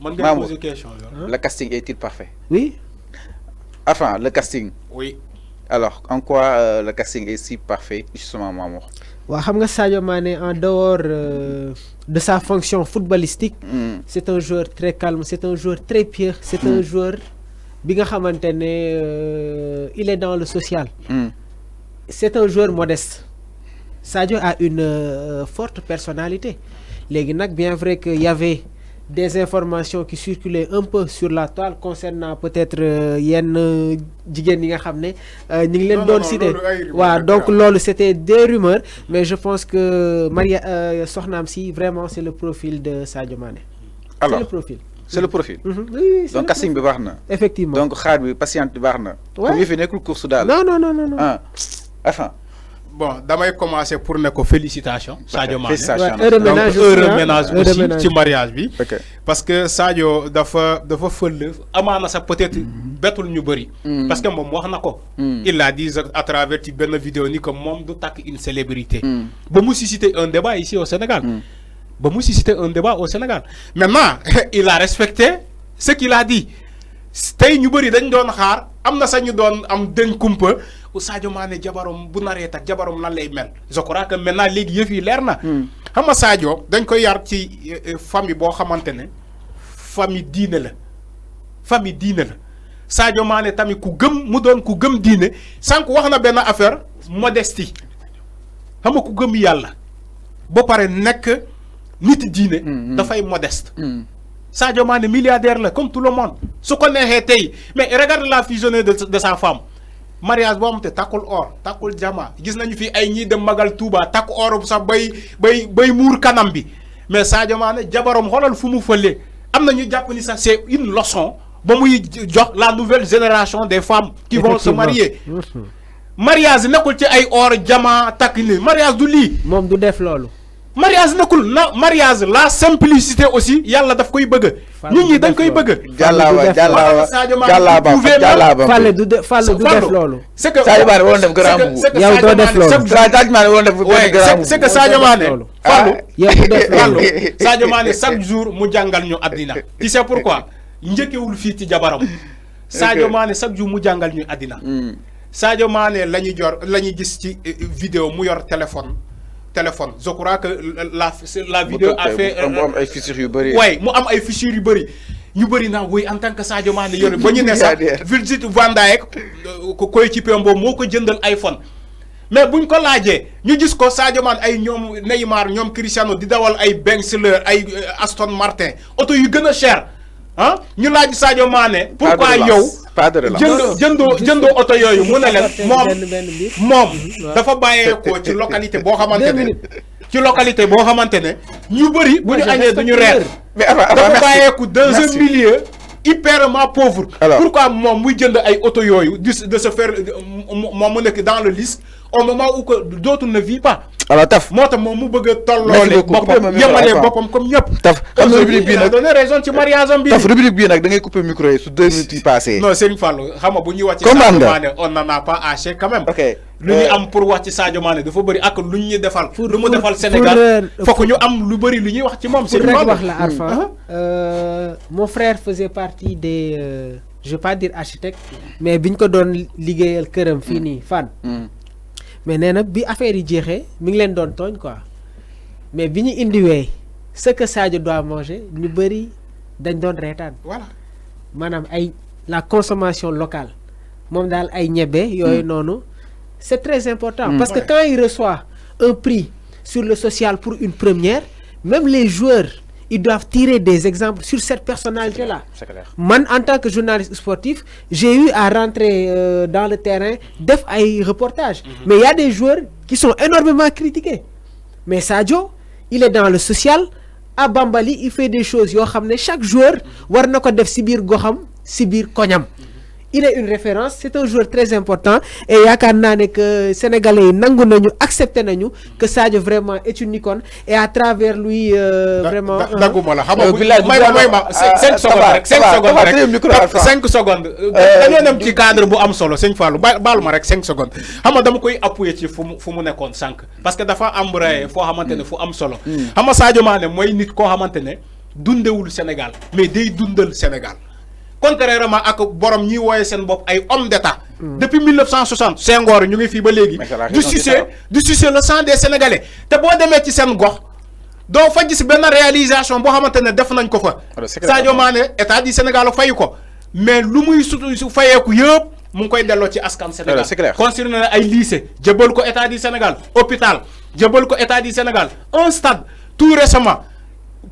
Mamour, le casting est-il parfait? Oui. Enfin, le casting. Oui. Alors, en quoi le casting est si parfait, justement, Mamour? Sadio Mané, en dehors de sa fonction footballistique, c'est un joueur très calme, c'est un joueur très pieux, c'est un joueur il est dans le social. C'est un joueur modeste. Sadio a une forte personnalité. Bien vrai qu'il y avait des informations qui circulaient un peu sur la toile concernant peut-être yenn jigéen yi nga xamné ñi ngi leen doon cité donc c'était des rumeurs mais je pense que Maria soxnaam si vraiment c'est le profil de Sadio Mané. Alors, c'est le profil. C'est le profil. Oui, donc casting bi baax na. Effectivement. Donc xaar bi patiente bi baax na. Comme fi nekkul course daal. Non. Ah. Enfin. Bon, damay commencer pour ne ko félicitations Sadio Mané. Heureux ménage aussi ci mariage bi. Parce que Sadio dafa feul amana sa peut-être betul ñu bari. Parce que mom wax nako. Il l'a dit à travers ci ben vidéo ni que mom du tak une célébrité. Ba mu susciter un débat ici au Sénégal. Maintenant, il a respecté ce qu'il a dit. Tay ñu bari dañ doon xaar amna sañu doon am deñ kumpa Sadio Mané jabarom bu naré tak jabarom lan lay mel. Je crois que maintenant légui yeuf yi leer na. Xam nga Sadio dañ koy yar ci famille bo xamantene famille diiné la. Famille diiné la. Sadio Mané tamit ku gëm mu doon ku gëm diiné sank wax na ben affaire modestie. Xam nga ku gëm Yalla bo paré nek nit diiné da fay modeste. Sadio Mané milliardaire là comme tout le monde. Ce qu'on est mais regarde la fusionnée de sa femme. Mariage bo amte takul or, takul jama. Gis nañu fi ay ñi dem magal Touba tak or sa bay mur kanam bi. Mais Sadio Mané jabarom xolal fu mu feulé. Amna ñu japp ni ça c'est une leçon ba muy jox la nouvelle génération des femmes qui vont se marier. Mariage nekul ci ay or jama tak ni. Mariage du li. Mom du def lolu. Mariage nakul na mariage la simplicité aussi yalla daf koy bëgg nit ñi dañ koy bëgg jallaba Fallé du def lolu c'est que Sadio Mané won def grand boubou yow do def lolu Sadio Mané won def grand c'est que Sadio Mané fallu yow do def lolu Sadio Mané chaque jour mu jangal ñu adina tu sais pourquoi ñëkewul fi ci jabaram Sadio Mané chaque jour mu jangal ñu adina Sadio Mané lañu gis ci vidéo mu yor téléphone. Je crois que la vidéo a fait mu am ay fissures yu bari. Ouais, mu am ay fissures yu bari. Ñu bari na woy en tant que Sadio Mané yore ba ñu né sax Virgil van Dijk ko coéquipier mbo moko jëndal iPhone. Mais buñ ko laajee ñu gis ko Sadio Mané ay ñom Neymar ñom Cristiano di dawal ay Bentley ay Aston Martin auto yu gëna cher. Hein? Ñu laaj Sadio Mané pourquoi yow jëndo auto yoyu mu ne leen mom dafa bayé ko ci localité bo xamantene ñu bari bu ñu agné duñu rër mais dafa bayé ko dans un milieu hyperement pauvre. Pourquoi mom muy jënd ay auto yoyu de se faire mom mu nek dans le risque au moment où que d'autres ne vivent pas. Alors taf motam mom mu bëgg tollolé bopam yamalé bopam comme ñëpp. Taf xam nga rubrique bi nak donné raison ci mariage am bi. Taf rubrique bi nak da ngay couper micro yi su 2 minutes yi passé. Non Serigne Fallou xam nga bu ñuy wacc Sadio Mané on n'en a pas assez quand même. OK. Lu ñu am pour wax ci Sadio Mané dafa bari ak lu ñu défal lu mu défal Sénégal fokk ñu am lu bari lu ñuy wax ci mom Serigne Fallou. Wax la Arfa mon frère faisait partie des je vais pas dire architecte mais biñ ko doon liggéeyal kërëm fi ni fan. Mais néna bi affaire yi jéxé mi ngi leen doon togn quoi mais biñu indiwé ce que Sadio doit manger ñu bari dañ doon rétane. Voilà. Manam ay la consommation locale mom dal ay ñébé yoy nonu c'est très important parce que quand il reçoit un prix sur le social pour une première, même les joueurs ils doivent tirer des exemples sur cette personnalité-là. Man, en tant que journaliste sportif, j'ai eu à rentrer dans le terrain, def ay reportages. Mais il y a des joueurs qui sont énormément critiqués. Mais Sadio, il est dans le social. À Bambali, il fait des choses. Chaque joueur, war nako def si bir goxam, si bir koñam. Il est une référence, c'est un joueur très important et yaakaar naa ne que sénégalais nangu nañu accepté nañu que Sadio vraiment est une icône et à travers lui vraiment daguma la xam nga may ma 5 secondes dañoo dem ci cadre bu am solo Sëñ Fallou baal ma rek 5 secondes xam nga dama koy appuyer ci fu mu nekkoon sànq parce que dafa embrayé foo xamante ne fu am solo xam nga Sadio Mané mooy nit koo xamante ne dundewul Sénégal mais day dundal Sénégal contrairement ak borom ñi woyé sen bop ay homme d'état depuis 1960 Senghor ñu ngi fi ba légui du sucer le sang des Sénégalais te bo démé ci sen gox do fa gis ben réalisation bo xamantene def nañ ko fa Sadio Mané état du Sénégal fay ko mais lu muy su fayeeku yëpp mu ngi koy delloo ci askan Sénégal construire na ay lycée jëbal ko état du Sénégal hôpital jëbal ko état du Sénégal un stade tout récemment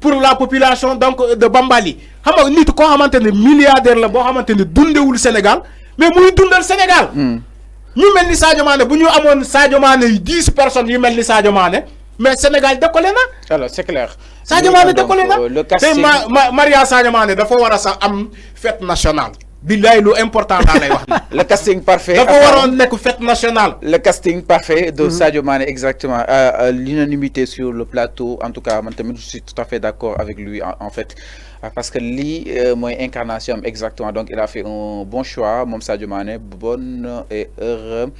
pour la population donc de Bambali xam nga nit koo xamante ne milliardaire la boo xamante ne dundewul Sénégal mais muy dundal Sénégal ñu mel ni Sadio Mané bu ñu amoon Sadio Mané 10 personnes yu mel ni Sadio Mané mais Sénégal décollé na. Alors c'est clair. Sadio Mané décollé na te Maria Sadio Mané dafa war a sax am fête nationale. billaay lu important laa lay wax. Le casting parfait. dafa waroon nekk fête nationale. Le casting parfait de Sadio Mané exactement l'unanimité sur le plateau en tout cas man tamit je suis tout à fait d'accord avec lui en fait parce que lii mooy incarnation exactement donc il a fait un bon choix moom Sadio Mané bonne et heureux.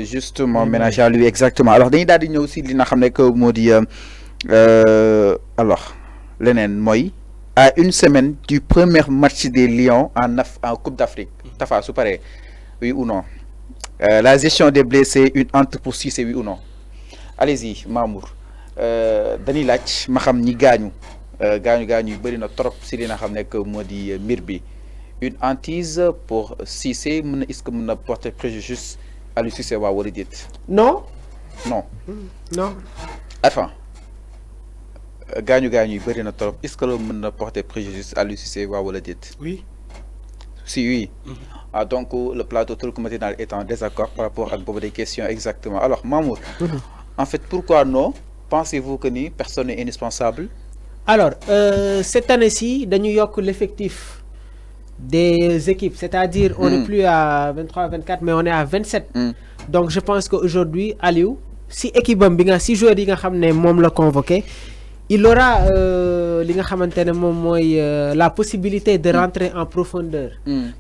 Justement ménage à lui exactement alors dañuy daal di ñëw si li nga xam ne que moo di alors leneen mooy à une semaine du premier match des Lions en Coupe d'Afrique Tafa su paree oui ou non la gestion des blessés une entre pour Cissé oui ou non allez-y Mamour dañuy laaj ma xam ñi gaañu yu bëri na trop si li nga xam ne que moo di mbir bi une hantise pour Cissé mën na est-ce que mën na porter préjudice Aliou Cissé waa wala déet. Non. Non. Non. Enfin gaañu yu bëri na trop est-ce que loolu mën na porter préjudice Aliou Cissé waa wala déet. Oui. Si oui. Ah donc le plateau Truc Matinal est en désaccord par rapport à boobu des questions exactement alors Mamour. En fait pourquoi non pensez-vous que ni personne n'est indispensable. Alors cette année-ci dañu yokk l'effectif des équipes, c'est-à-dire on n'est plus à 23, 24, mais on est à 27. Donc je pense qu'aujourd'hui, Aliou, si équipe si joueur yi nga xamné mom la convoqué, il aura la possibilité de rentrer en profondeur.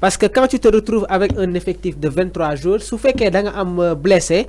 Parce que quand tu te retrouves avec un effectif de 23 joueurs, su fekkee da nga am blessé,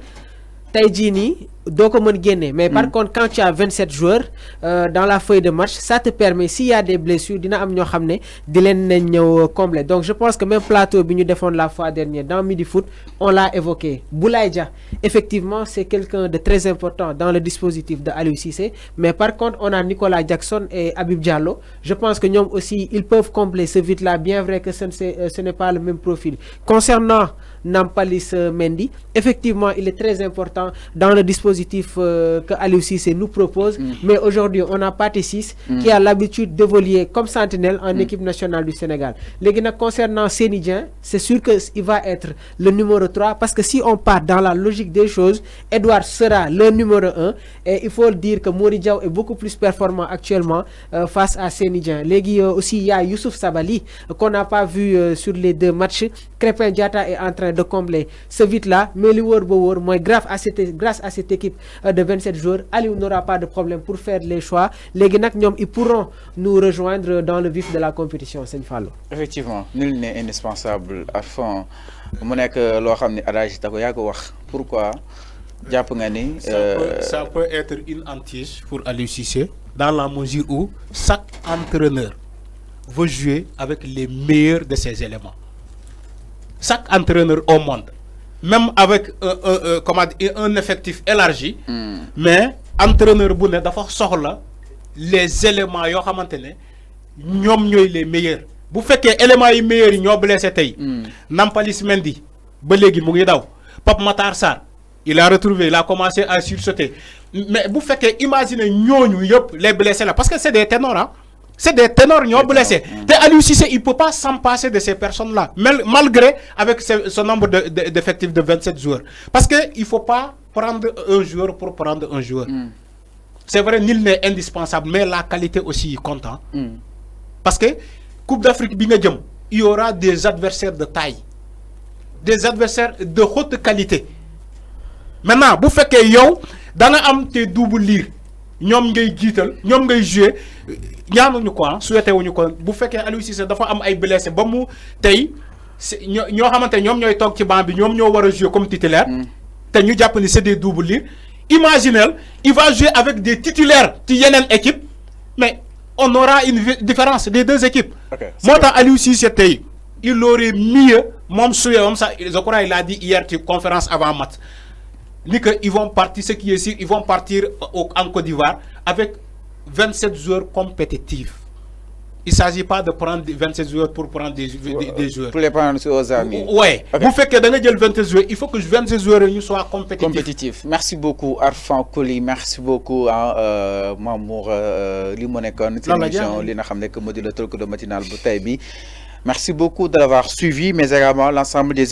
tey jii nii doo ko mën génne mais par contre quand tu as 27 joueurs dans la feuille de match ça te permet s'il y a des blessures dina am ñoo xam ne di leen nañ ñëw combler donc je pense que même plateau bi ñu defoon la fois dernière dans Midi Foot on l'a évoqué Boulaye Dia effectivement c'est quelqu'un de très important dans le dispositif de Aliou Cissé mais par contre on a Nicolas Jackson et Habib Diallo je pense que ñoom aussi ils peuvent combler ce vide là bien vrai que ce n'est pas le même profil concernant Nampalys Mendy effectivement il est très important dans le dispositif que Aliou Cissé nous propose mais aujourd'hui on a Pathé Ciss qui a l'habitude d'évoluer comme sentinelle en équipe nationale du Sénégal léegi nag concernant Seny Dieng c'est sûr que il va être le numéro 3 parce que si on part dans la logique des choses Edouard sera le numéro 1 et il faut le dire que Mody Diaw est beaucoup plus performant actuellement face à Seny Dieng léegi aussi il y a Youssouf Sabaly qu'on n'a pas vu sur les deux matchs Krépin Diatta est en train de combler ce vide là mais li wóor ba wóor mooy grâce à cette équipe de 27 joueurs Aliou n'aura pas de problème pour faire les choix léegi nag ñoom ils pourront nous rejoindre dans le vif de la compétition Sëñ Fallou. Effectivement nul n'est indispensable à fond mu nekk loo xam ne adage da ko yàgg wax pourquoi jàpp nga ni. ça peut être une hantise pour Aliou Cissé dans la mesure où chaque entraîneur veut jouer avec les meilleurs de ses éléments chaque entraîneur au monde. Même avec un effectif élargi, mais entraîneur bu ne dafa soxla les éléments yoo xamante ne ñoom ñooy les meilleurs bu fekkee éléments yi meilleurs yi ñoo blessé tey Nampalys Mendy ba léegi mu ngi daw Pape Matar Sarr il a retrouvé il a commencé à sursauter mais bu fekkee imaginer ñooñu yëpp les blessés là parce que c'est des ténors hein. C'est des ténors qui ont blessé. Aliou Cissé, il ne peut pas s'en passer de ces personnes-là, malgré avec ce nombre d'effectifs de 27 joueurs. Parce qu'il ne faut pas prendre un joueur pour prendre un joueur. C'est vrai, nul n'est indispensable, mais la qualité aussi compte. Hein. Parce que Coupe d'Afrique, il y aura des adversaires de taille, des adversaires de haute qualité. Maintenant, vous faites que vous avez tes doubles lire. ñom ngay jiital ñom ngay jouer ñaanuñu quoi souhaité wuñu ko bu fekkee Aliou Cissé dafa am ay blessé ba mu tey ñoo xamante ñoom ñooy toog ci banc bi ñoom ñoo war a jouer comme titulaire te ñu jàpp ni c'est des doubles lire imaginez il va jouer avec des titulaires ci yeneen équipe mais on aura une différence des deux équipes. Okay. Moi, dans Aliou Cissé, il aurait mieux, je crois il a dit hier une conférence avant match, ils vont partir, ce qui est sûr, ils vont partir en Côte d'Ivoire avec 27 joueurs compétitifs. Il ne s'agit pas de prendre 27 joueurs pour prendre des joueurs. Pour les prendre aux amis. Oui. Okay. Vous faites que dans le 27 joueurs, il faut que 27 joueurs soient compétitifs. Merci beaucoup, Arfan Koli. Merci beaucoup, Mamour Limonekon. Merci beaucoup de l'avoir suivi, mais également l'ensemble des